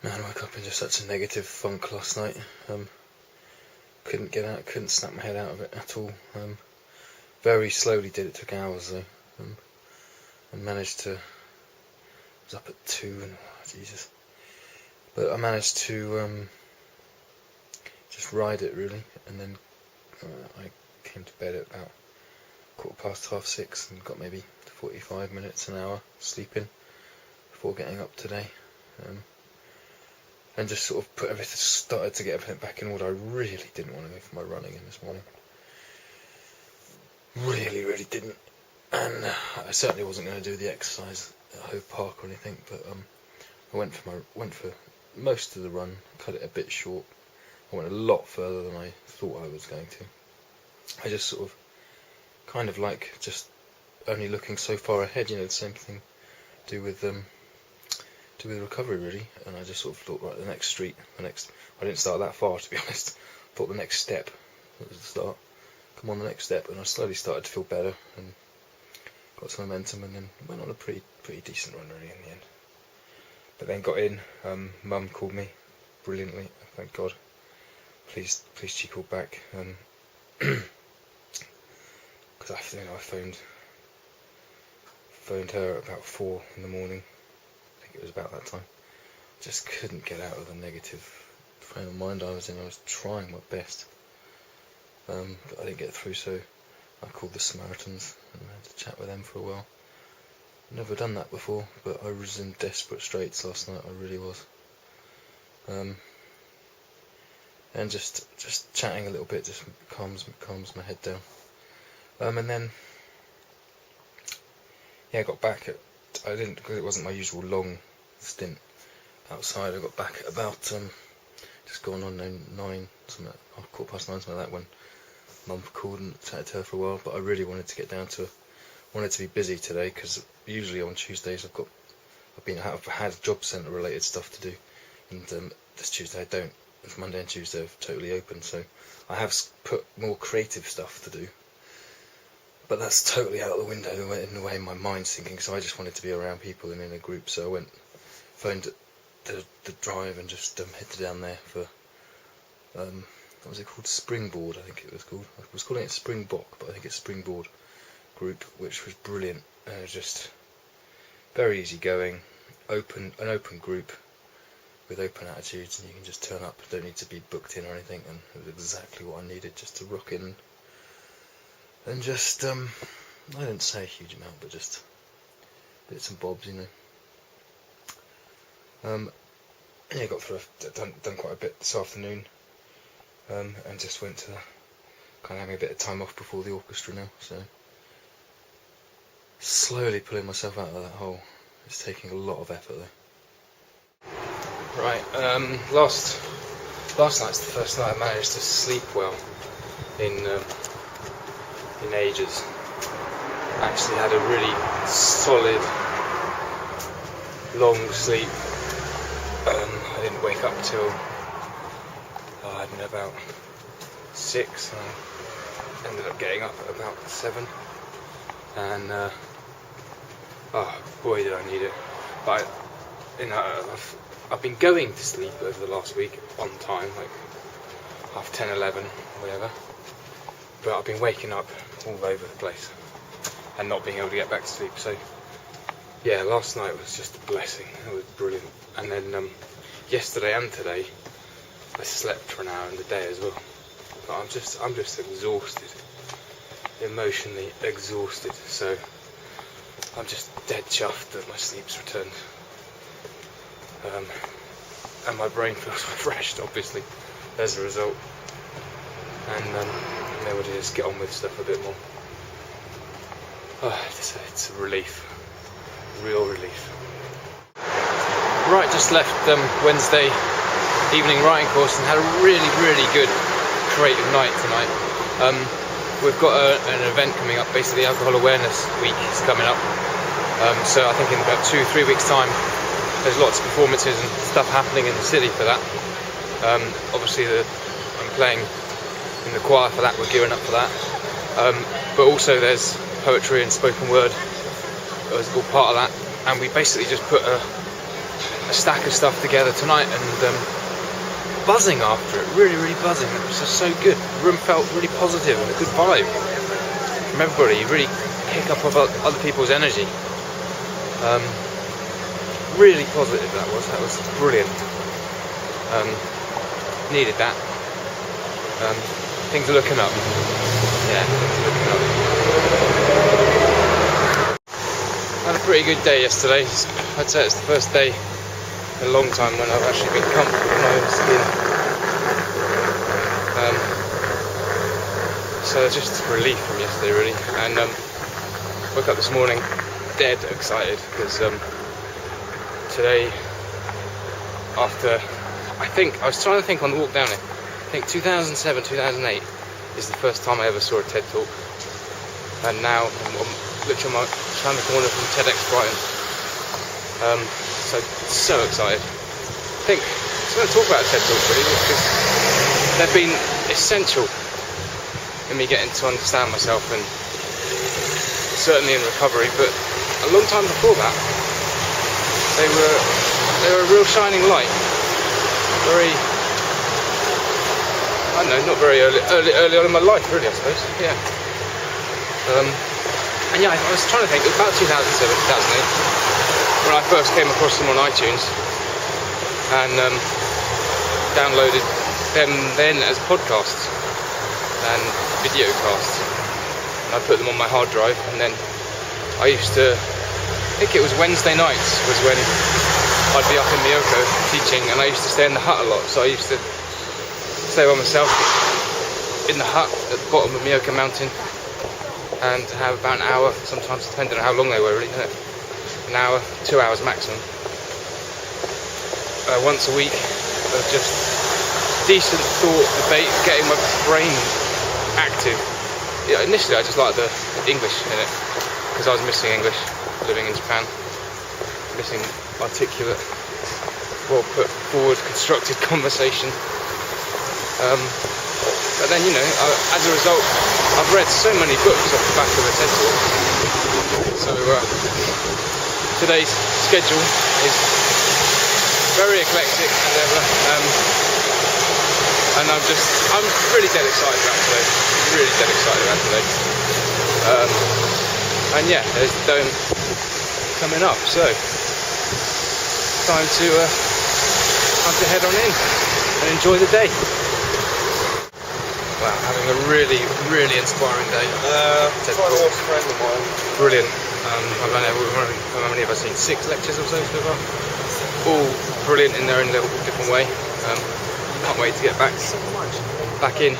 Man, I woke up in just such a negative funk last night. Couldn't snap my head out of it at all. Very slowly did it, took hours though. And managed to, I was up at 2 and, Jesus. But I managed to just ride it really, and then I came to bed at about 6:15 and got maybe 45 minutes, an hour sleeping before getting up today. And just sort of started to get everything back in order. I really didn't want to go for my running in this morning. Really didn't. And I certainly wasn't going to do the exercise at Hove Park or anything, but I went for most of the run, cut it a bit short. I went a lot further than I thought I was going to. I just sort of, kind of like just only looking so far ahead, the same thing to do with recovery really. And I just sort of thought, right, the next street, I didn't start that far to be honest. Thought the next step was the start. Come on, the next step, and I slowly started to feel better and got some momentum, and then went on a pretty decent run really in the end. But then got in. Mum called me brilliantly. Thank God. Please, she called back. Because I phoned her at about 4 in the morning. I think it was about that time. Just couldn't get out of the negative frame of mind I was in. I was trying my best, but I didn't get through. So I called the Samaritans and I had to chat with them for a while. Never done that before, but I was in desperate straits last night. I really was. And just chatting a little bit just calms my head down. And then I got back at, because it wasn't my usual long stint outside. I got back at about just gone on 9, something like 9:15, something like that, when Mum called and chatted to her for a while. But I really wanted to get down to, wanted to be busy today, because usually on Tuesdays I've had job centre related stuff to do, and this Tuesday I don't. Monday and Tuesday are totally open, so I have put more creative stuff to do. But that's totally out the window in the way my mind's thinking, so I just wanted to be around people and in a group, so I phoned the drive and just headed down there for, what was it called? Springboard, I think it was called. I was calling it Springbok, but I think it's Springboard group, which was brilliant. Just very easy going, an open group with open attitudes, and you can just turn up, don't need to be booked in or anything, and it was exactly what I needed, just to rock in and just, I didn't say a huge amount, but just bits and bobs, I got through, done quite a bit this afternoon, and just went to kind of having a bit of time off before the orchestra now, so slowly pulling myself out of that hole. It's taking a lot of effort though. Right, last night's the first night I managed to sleep well in ages. I actually had a really solid, long sleep. I didn't wake up till I don't know, about 6. I ended up getting up at about 7, and oh boy did I need it. But I've been going to sleep over the last week on time, like 10:30, 11, whatever. But I've been waking up all over the place and not being able to get back to sleep. So yeah, last night was just a blessing. It was brilliant. And then yesterday and today I slept for an hour in the day as well. But I'm just exhausted, emotionally exhausted. So I'm just dead chuffed that my sleep's returned. And my brain feels refreshed, obviously, as a result. And I'm able to just get on with stuff a bit more. Oh, it's a relief, real relief. Right, just left Wednesday evening writing course and had a really good creative night tonight. We've got an event coming up, basically Alcohol Awareness Week is coming up. So I think in about 2-3 weeks time, there's lots of performances and stuff happening in the city for that. Obviously I'm playing in the choir for that, we're gearing up for that. But also there's poetry and spoken word as all part of that. And we basically just put a a stack of stuff together tonight, and buzzing after it, really buzzing. It was just so good. The room felt really positive and a good vibe from everybody. You really pick up about other people's energy. Really positive that was brilliant. Needed that. Things are looking up. Yeah, things are looking up. Had a pretty good day yesterday. I'd say it's the first day in a long time when I've actually been comfortable in my own skin. So just relief from yesterday, really. And woke up this morning dead excited because today, after I was trying to think on the walk down here. I think 2007, 2008 is the first time I ever saw a TED talk, and now I'm literally around the corner from TEDx Brighton. So excited. I think I'm going to talk about TED talks really because they've been essential in me getting to understand myself, and certainly in recovery. But a long time before that, they were a real shining light. Very, I don't know, not very early on in my life, really, I suppose. Yeah. And yeah, I was trying to think. It was about 2007, 2008 when I first came across them on iTunes and downloaded them then as podcasts and video casts. And I put them on my hard drive, and then I think it was Wednesday nights was when I'd be up in Miyoko teaching, and I used to stay in the hut a lot, so I used to stay by myself in the hut at the bottom of Miyoko Mountain and have about an hour, sometimes depending on how long they were, really, an hour, 2 hours maximum, once a week of just decent thought, debate, getting my brain active. Yeah, initially I just liked the English in it because I was missing English living in Japan, missing articulate, well put forward, constructed conversation. But then, as a result, I've read so many books off the back of a TED talk. So today's schedule is very eclectic as ever, and I'm really dead excited about today. Really dead excited about today. And yeah, there's the dome coming up, so time to head on in and enjoy the day. Wow, having a really inspiring day. TED talk. Friend of mine. Brilliant. How many have I seen? 6 lectures or so far. All brilliant in their own little different way. Can't wait to get back in.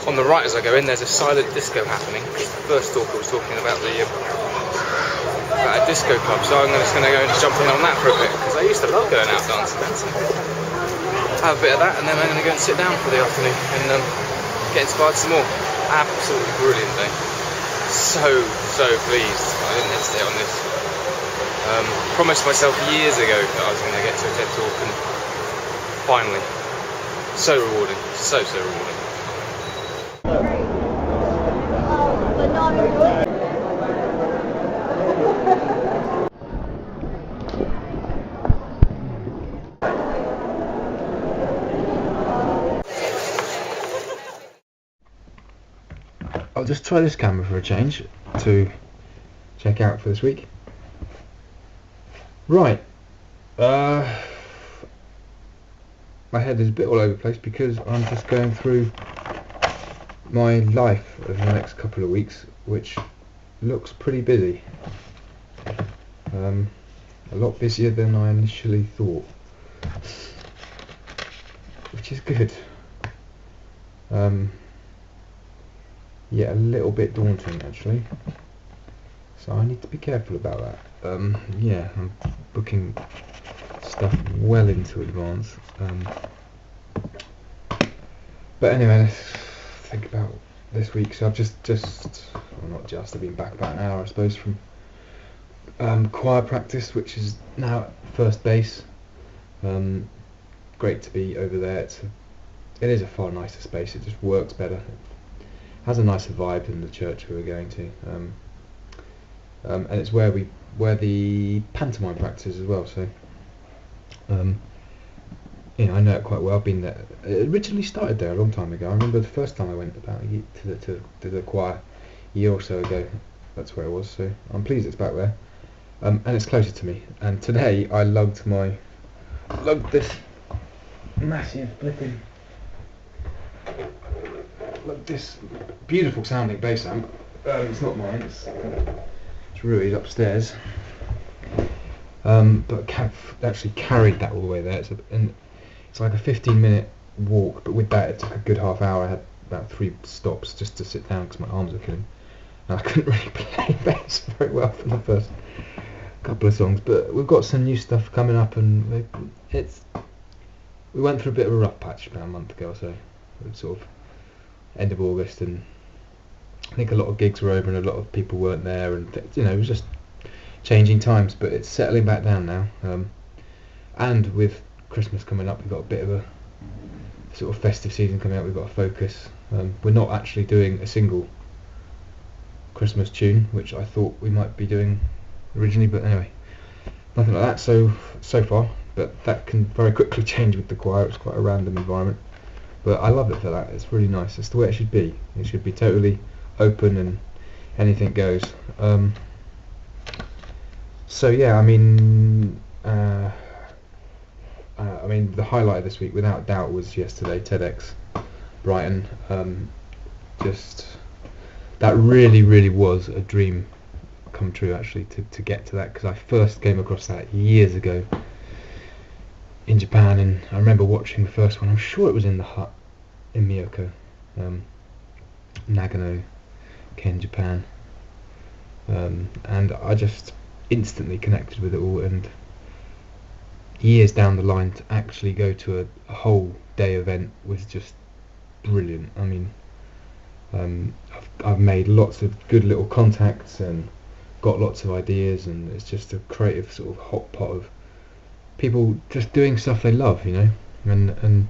On the right as I go in, there's a silent disco happening. The first talker was talking about about a disco club, so I'm just going to go and jump in on that for a bit because I used to love going out dancing. Have a bit of that, and then I'm going to go and sit down for the afternoon and get inspired some more. Absolutely brilliant day. So pleased I didn't hesitate on this. Promised myself years ago that I was going to get to a TED talk, and finally, so rewarding, so rewarding. I'll just try this camera for a change to check out for this week. Right. My head is a bit all over the place because I'm just going through my life over the next couple of weeks, which looks pretty busy. A lot busier than I initially thought, which is good. Yeah, a little bit daunting actually, so I need to be careful about that. Yeah, I'm booking stuff well into advance. But anyway, let's think about this week. So I've I've been back about an hour, I suppose, from choir practice, which is now at first base. Great to be over there. It is a far nicer space. It just works better. It has a nicer vibe than the church we were going to, and it's where the pantomime practice as well. So I know it quite well. I've been there. It originally started there a long time ago. I remember the first time I went about a year to the choir a year or so ago. That's where it was. So I'm pleased it's back there, and it's closer to me. And today I lugged this massive flipping, this beautiful sounding bass amp. It's not mine. It's Rui's upstairs. But actually carried that all the way there. It's like a 15-minute walk, but with that it took a good half hour. I had about 3 stops just to sit down because my arms were killing. And I couldn't really play bass very well for the first couple of songs. But we've got some new stuff coming up, and we went through a bit of a rough patch about a month ago or so. It was sort of end of August, and I think a lot of gigs were over and a lot of people weren't there, and it was just changing times. But it's settling back down now, and with Christmas coming up, we've got a bit of a sort of festive season coming up. We've got to focus. We're not actually doing a single Christmas tune, which I thought we might be doing originally, but anyway, nothing like that so far. But that can very quickly change with the choir. It's quite a random environment, but I love it for that. It's really nice. It's the way it should be. It should be totally open and anything goes. So yeah, I mean, the highlight of this week, without doubt, was yesterday, TEDx Brighton. Just that really was a dream come true, actually, to get to that, because I first came across that years ago in Japan, and I remember watching the first one. I'm sure it was in the hut in Miyako, Nagano, Ken, Japan, and I just instantly connected with it all. And years down the line, to actually go to a whole day event was just brilliant. I mean, I've made lots of good little contacts and got lots of ideas, and it's just a creative sort of hot pot of people just doing stuff they love, and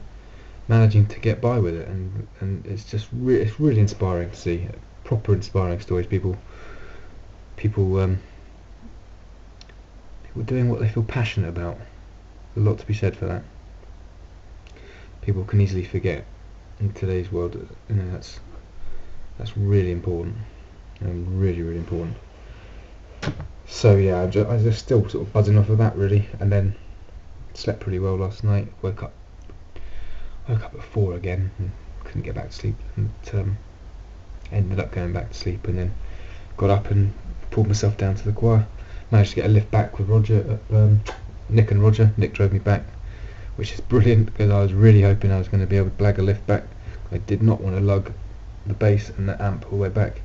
managing to get by with it, and it's just it's really inspiring to see proper inspiring stories. People doing what they feel passionate about. There's a lot to be said for that. People can easily forget in today's world. That's really important, and really important. So yeah, I just still sort of buzzing off of that, really. And then slept pretty well last night. Woke up at 4 again and couldn't get back to sleep, and ended up going back to sleep, and then got up and pulled myself down to the choir. Managed to get a lift back with Roger, Nick and Roger. Nick drove me back, which is brilliant, because I was really hoping I was going to be able to blag a lift back. I did not want to lug the bass and the amp all the way back.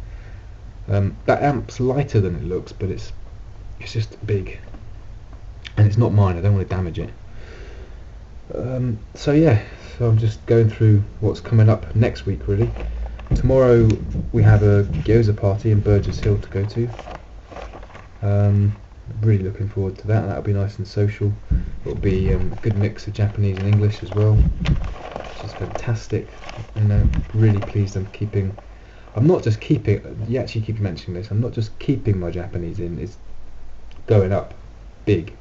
That amp's lighter than it looks, but it's just big, and it's not mine. I don't want to damage it. So I'm just going through what's coming up next week, really. Tomorrow we have a gyoza party in Burgess Hill to go to. Really looking forward to that. That'll be nice and social. It'll be a good mix of Japanese and English as well, which is fantastic. And I'm really pleased I'm not just keeping, you actually keep mentioning this, I'm not just keeping my Japanese in, it's going up big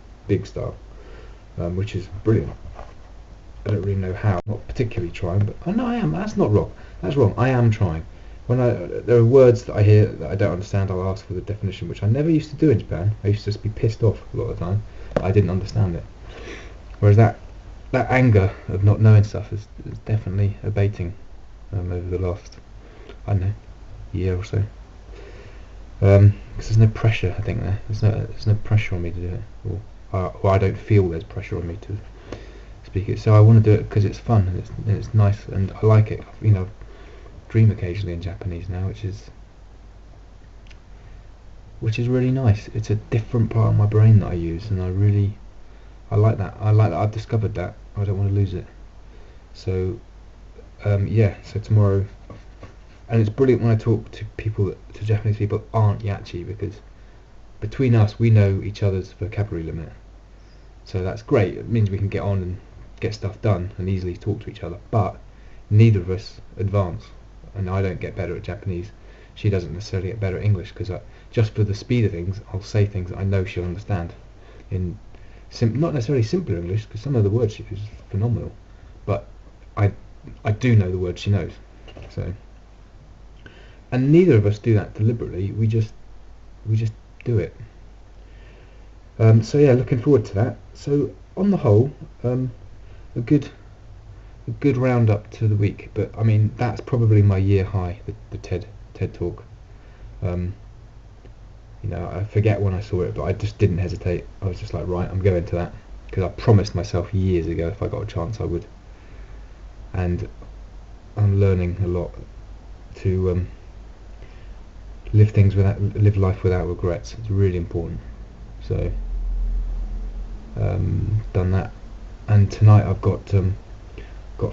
style, which is brilliant. I don't really know how. I'm not particularly trying, but I know I am. That's not wrong. That's wrong. I am trying. There are words that I hear that I don't understand, I'll ask for the definition, which I never used to do in Japan. I used to just be pissed off a lot of the time. I didn't understand it. Whereas that anger of not knowing stuff is definitely abating over the last, I don't know, year or so. Because there's no pressure, I think, there. There's no pressure on me to do it, or I don't feel there's pressure on me to speak it. So I want to do it because it's fun and it's nice and I like it. Dream occasionally in Japanese now, which is really nice. It's a different part of my brain that I use, and I like that. I've discovered that. I don't want to lose it. So so tomorrow, and it's brilliant when I talk to Japanese people that aren't Yachi, because between us we know each other's vocabulary limit. So that's great. It means we can get on and get stuff done and easily talk to each other. But neither of us advance. And I don't get better at Japanese. She doesn't necessarily get better at English, because just for the speed of things, I'll say things that I know she'll understand in not necessarily simpler English, because some of the words she uses is phenomenal, but I do know the words she knows. So, and neither of us do that deliberately. We just do it. So yeah, looking forward to that. So on the whole, a good roundup to the week. But I mean, that's probably my year high. The TED talk. I forget when I saw it, but I just didn't hesitate. I was just like, right, I'm going to that, because I promised myself years ago if I got a chance I would. And I'm learning a lot to live life without regrets. It's really important. So done that, and tonight I've got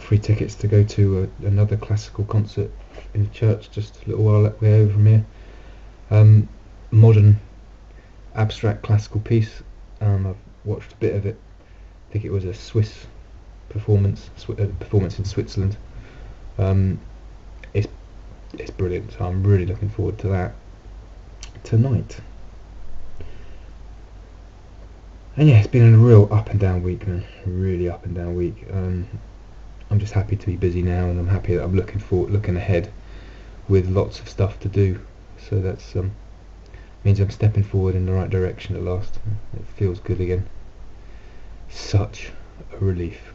free tickets to go to another classical concert in the church just a little way over from here. Modern abstract classical piece. I've watched a bit of it. I think it was a Swiss performance in Switzerland. It's brilliant, so I'm really looking forward to that tonight. And yeah, it's been a real up and down week, man. Really up and down week. I'm just happy to be busy now, and I'm happy that I'm looking ahead with lots of stuff to do. So that's means I'm stepping forward in the right direction at last. It feels good again. Such a relief.